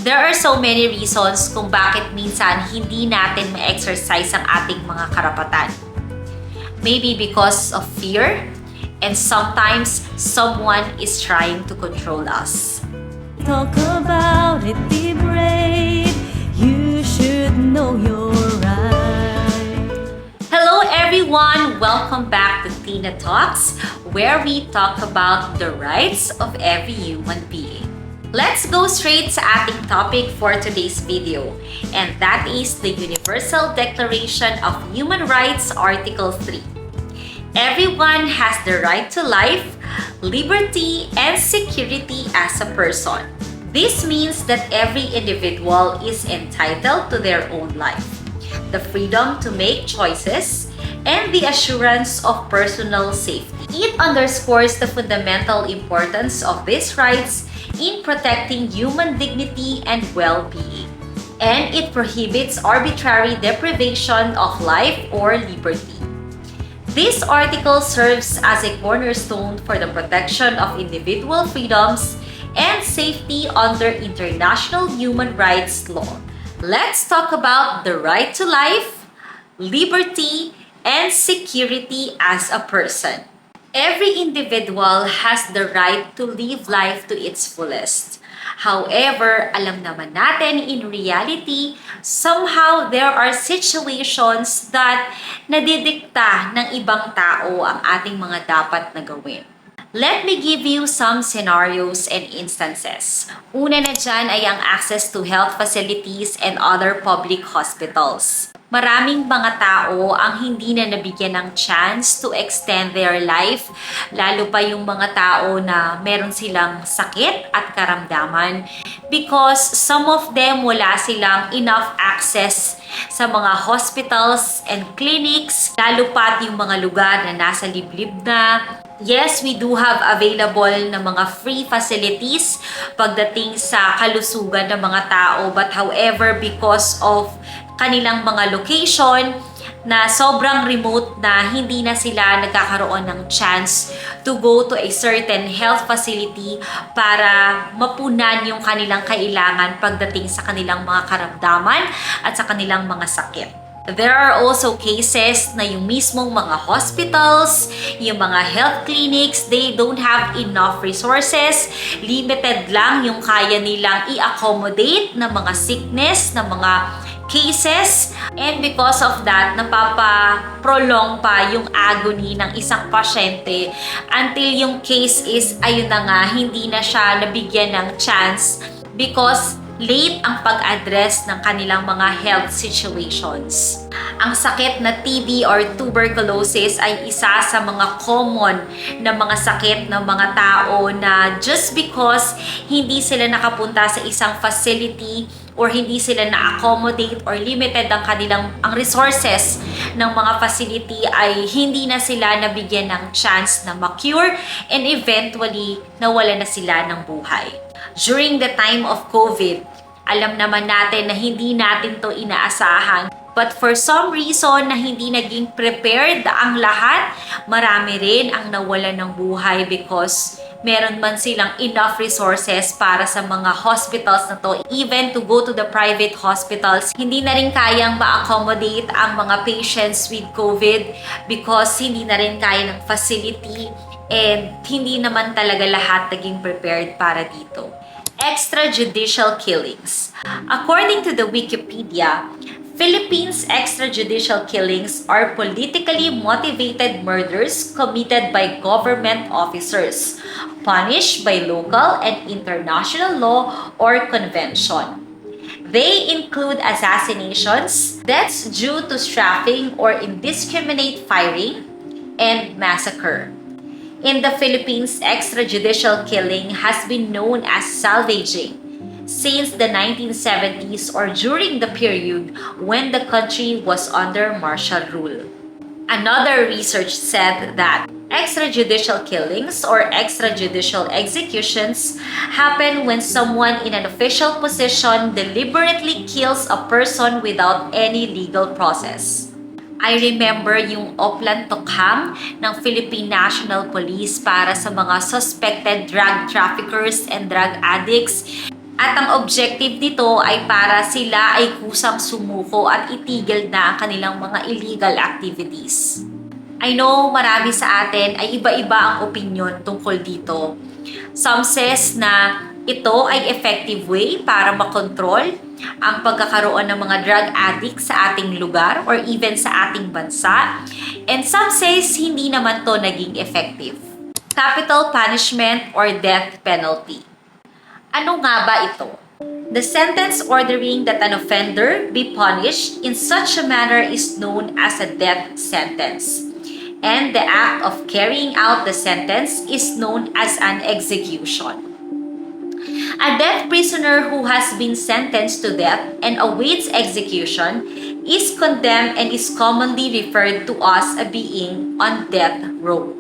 There are so many reasons kung bakit minsan hindi natin ma-exercise ang ating mga karapatan. Maybe because of fear, and sometimes someone is trying to control us. Talk about it, be brave. You should know your right. Hello everyone! Welcome back to TINATALKS, where we talk about the rights of every human being. Let's go straight sa ating topic for today's video, and that is the Universal Declaration of Human Rights, Article 3. Everyone has the right to life, liberty, and security as a person. This means that every individual is entitled to their own life, the freedom to make choices, and the assurance of personal safety. It underscores the fundamental importance of these rights in protecting human dignity and well-being, and it prohibits arbitrary deprivation of life or liberty. This article serves as a cornerstone for the protection of individual freedoms and safety under international human rights law. Let's talk about the right to life, liberty, and security as a person. Every individual has the right to live life to its fullest. However, alam naman natin in reality, somehow there are situations that nadidikta ng ibang tao ang ating mga dapat na gawin. Let me give you some scenarios and instances. Una na dyan ay ang access to health facilities and other public hospitals. Maraming mga tao ang hindi na nabigyan ng chance to extend their life, lalo pa yung mga tao na meron silang sakit at karamdaman because some of them wala silang enough access sa mga hospitals and clinics, lalo pa yung mga lugar na nasa liblib na. Yes, we do have available na mga free facilities pagdating sa kalusugan ng mga tao, but however, because of kanilang mga location na sobrang remote na hindi na sila nagkakaroon ng chance to go to a certain health facility para mapunan yung kanilang kailangan pagdating sa kanilang mga karamdaman at sa kanilang mga sakit. There are also cases na yung mismong mga hospitals, yung mga health clinics, they don't have enough resources. Limited lang yung kaya nilang i-accommodate na mga sickness, na mga cases, and because of that, napapa-prolong pa yung agony ng isang pasyente until yung case is, ayun na nga, hindi na siya nabigyan ng chance because late ang pag-address ng kanilang mga health situations. Ang sakit na TB or tuberculosis ay isa sa mga common na mga sakit ng mga tao na just because hindi sila nakapunta sa isang facility or hindi sila na-accommodate or limited ang resources ng mga facility ay hindi na sila nabigyan ng chance na ma-cure and eventually nawala na sila ng buhay. During the time of COVID, alam naman natin na hindi natin to inaasahan. But for some reason na hindi naging prepared ang lahat, marami rin ang nawala ng buhay because meron man silang enough resources para sa mga hospitals na to. Even to go to the private hospitals, hindi na rin kayang ma-accommodate ang mga patients with COVID because hindi na rin kaya ng facility and hindi naman talaga lahat naging prepared para dito. Extrajudicial killings. According to the Wikipedia, Philippines extrajudicial killings are politically motivated murders committed by government officers, punished by local and international law or convention. They include assassinations, deaths due to strafing or indiscriminate firing, and massacre. In the Philippines, extrajudicial killing has been known as salvaging since the 1970s or during the period when the country was under martial rule. Another research said that extrajudicial killings or extrajudicial executions happen when someone in an official position deliberately kills a person without any legal process. I remember yung Oplan Tokhang ng Philippine National Police para sa mga suspected drug traffickers and drug addicts. At ang objective nito ay para sila ay kusang sumuko at itigil na ang kanilang mga illegal activities. I know marami sa atin ay iba-iba ang opinion tungkol dito. Some says na ito ay effective way para makontrol ang pagkakaroon ng mga drug addicts sa ating lugar or even sa ating bansa. And some says hindi naman to naging effective. Capital punishment or death penalty. Ano nga ba ito? The sentence ordering that an offender be punished in such a manner is known as a death sentence. And the act of carrying out the sentence is known as an execution. A death prisoner who has been sentenced to death and awaits execution is condemned and is commonly referred to as a being on death row.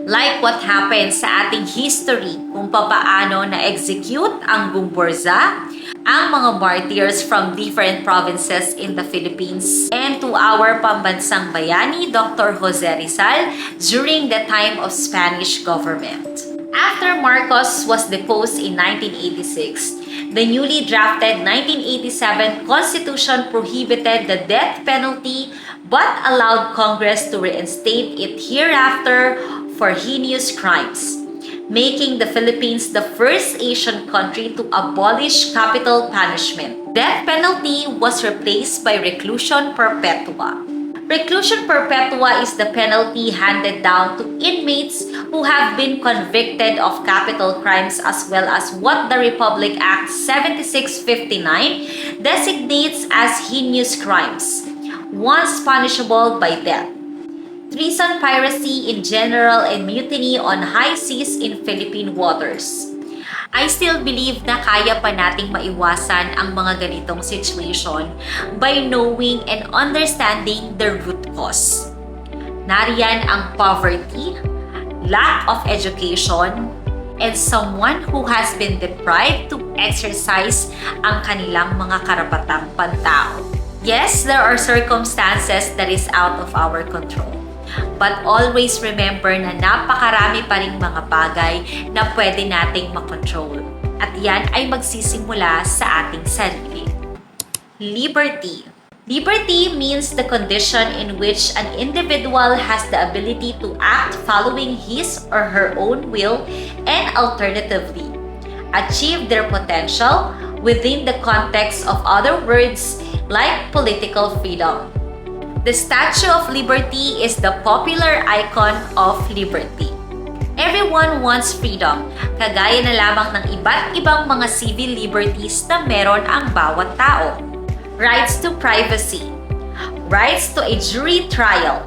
Like what happened sa ating history kung papaano na-execute ang Gumburza, ang mga martyrs from different provinces in the Philippines, and to our pambansang bayani, Dr. Jose Rizal, during the time of Spanish government. After Marcos was deposed in 1986, the newly drafted 1987 Constitution prohibited the death penalty but allowed Congress to reinstate it hereafter for heinous crimes, making the Philippines the first Asian country to abolish capital punishment. Death penalty was replaced by reclusion perpetua. Reclusion perpetua is the penalty handed down to inmates who have been convicted of capital crimes, as well as what the Republic Act 7659 designates as heinous crimes, once punishable by death. Treason, piracy in general, and mutiny on high seas in Philippine waters. I still believe na kaya pa nating maiwasan ang mga ganitong situation by knowing and understanding the root cause. Nariyan ang poverty, lack of education, and someone who has been deprived to exercise ang kanilang mga karapatang pantao. Yes, there are circumstances that is out of our control. But always remember na napakarami pa ring mga bagay na pwede nating makontrol. At yan ay magsisimula sa ating sarili. Liberty. Liberty means the condition in which an individual has the ability to act following his or her own will and alternatively achieve their potential within the context of other words like political freedom. The Statue of Liberty is the popular icon of liberty. Everyone wants freedom, kagaya na lamang ng iba't ibang mga civil liberties na meron ang bawat tao. Rights to privacy, rights to a jury trial,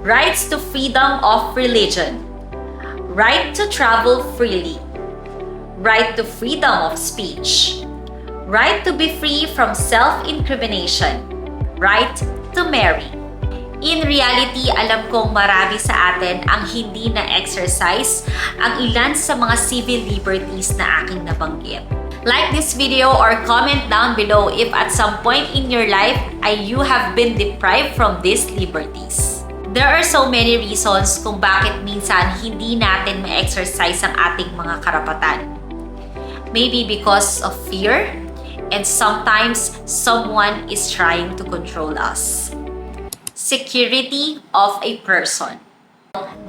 rights to freedom of religion, right to travel freely, right to freedom of speech, right to be free from self-incrimination, right to marry. In reality, alam kong marami sa atin ang hindi na-exercise ang ilan sa mga civil liberties na aking nabanggit. Like this video or comment down below if at some point in your life you have been deprived from these liberties. There are so many reasons kung bakit minsan hindi natin ma-exercise ang ating mga karapatan. Maybe because of fear, and sometimes someone is trying to control us. Security of a person.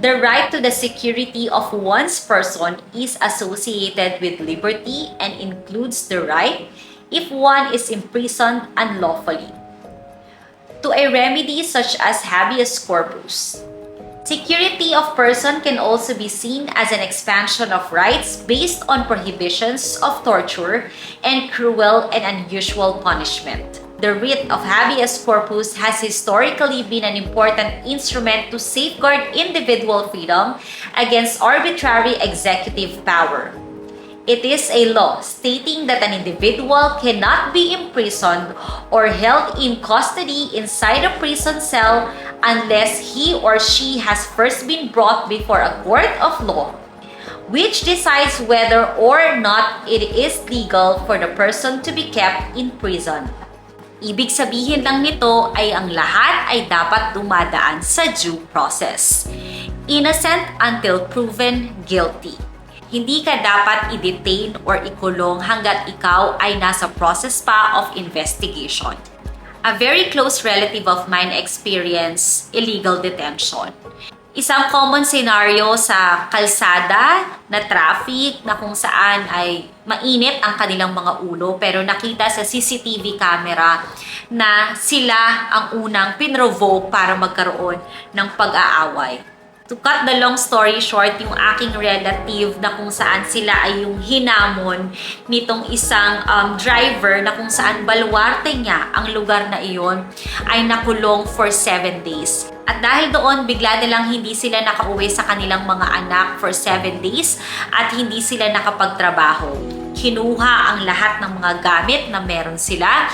The right to the security of one's person is associated with liberty and includes the right, if one is imprisoned unlawfully, to a remedy such as habeas corpus. Security of person can also be seen as an expansion of rights based on prohibitions of torture and cruel and unusual punishment. The writ of habeas corpus has historically been an important instrument to safeguard individual freedom against arbitrary executive power. It is a law stating that an individual cannot be imprisoned or held in custody inside a prison cell unless he or she has first been brought before a court of law, which decides whether or not it is legal for the person to be kept in prison. Ibig sabihin lang nito ay ang lahat ay dapat dumadaan sa due process. Innocent until proven guilty. Hindi ka dapat i-detain or ikulong hanggat ikaw ay nasa process pa of investigation. A very close relative of mine experienced illegal detention. Isang common scenario sa kalsada na traffic na kung saan ay mainit ang kanilang mga ulo pero nakita sa CCTV camera na sila ang unang pinrovoke para magkaroon ng pag-aaway. To cut the long story short, yung aking relative na kung saan sila ay yung hinamon nitong isang driver na kung saan baluarte niya ang lugar na iyon ay nakulong for 7 days. At dahil doon, bigla nilang hindi sila nakauwi sa kanilang mga anak for 7 days at hindi sila nakapagtrabaho. Kinuha ang lahat ng mga gamit na meron sila,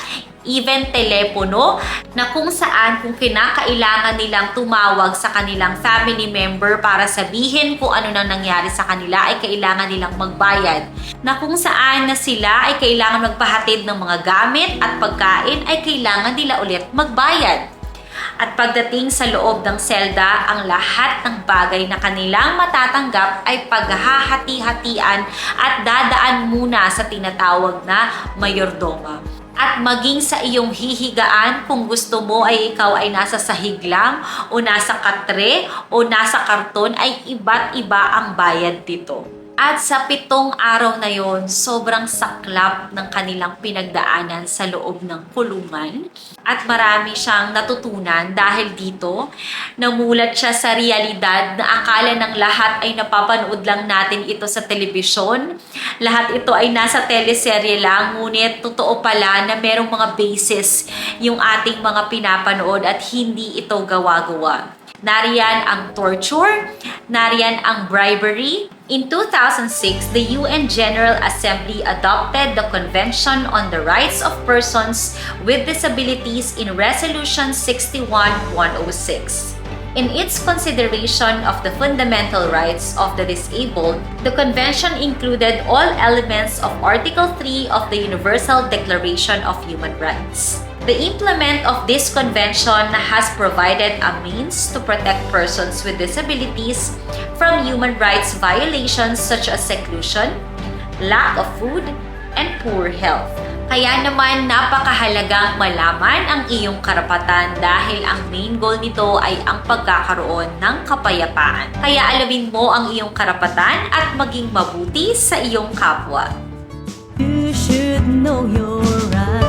even telepono, na kung saan kung kinakailangan nilang tumawag sa kanilang family member para sabihin kung ano nang nangyari sa kanila ay kailangan nilang magbayad. Na kung saan na sila ay kailangan magpahatid ng mga gamit at pagkain ay kailangan nila ulit magbayad. At pagdating sa loob ng selda, ang lahat ng bagay na kanilang matatanggap ay paghahati-hatian at dadaan muna sa tinatawag na mayordoma. At maging sa iyong hihigaan, kung gusto mo ay ikaw ay nasa sahig lang o nasa katre o nasa karton, ay iba't iba ang bayad dito. At sa 7 araw na yon, sobrang saklap ng kanilang pinagdaanan sa loob ng kulungan. At marami siyang natutunan dahil dito, namulat siya sa realidad na akala ng lahat ay napapanood lang natin ito sa telebisyon. Lahat ito ay nasa teleserye lang, ngunit totoo pala na merong mga basis yung ating mga pinapanood at hindi ito gawa-gawa. Nariyan ang torture, nariyan ang bribery. In 2006, the UN General Assembly adopted the Convention on the Rights of Persons with Disabilities in Resolution 61-106. In its consideration of the fundamental rights of the disabled, the convention included all elements of Article 3 of the Universal Declaration of Human Rights. The implement of this convention has provided a means to protect persons with disabilities from human rights violations such as seclusion, lack of food, and poor health. Kaya naman napakahalagang malaman ang iyong karapatan dahil ang main goal nito ay ang pagkakaroon ng kapayapaan. Kaya alamin mo ang iyong karapatan at maging mabuti sa iyong kapwa. You should know your rights.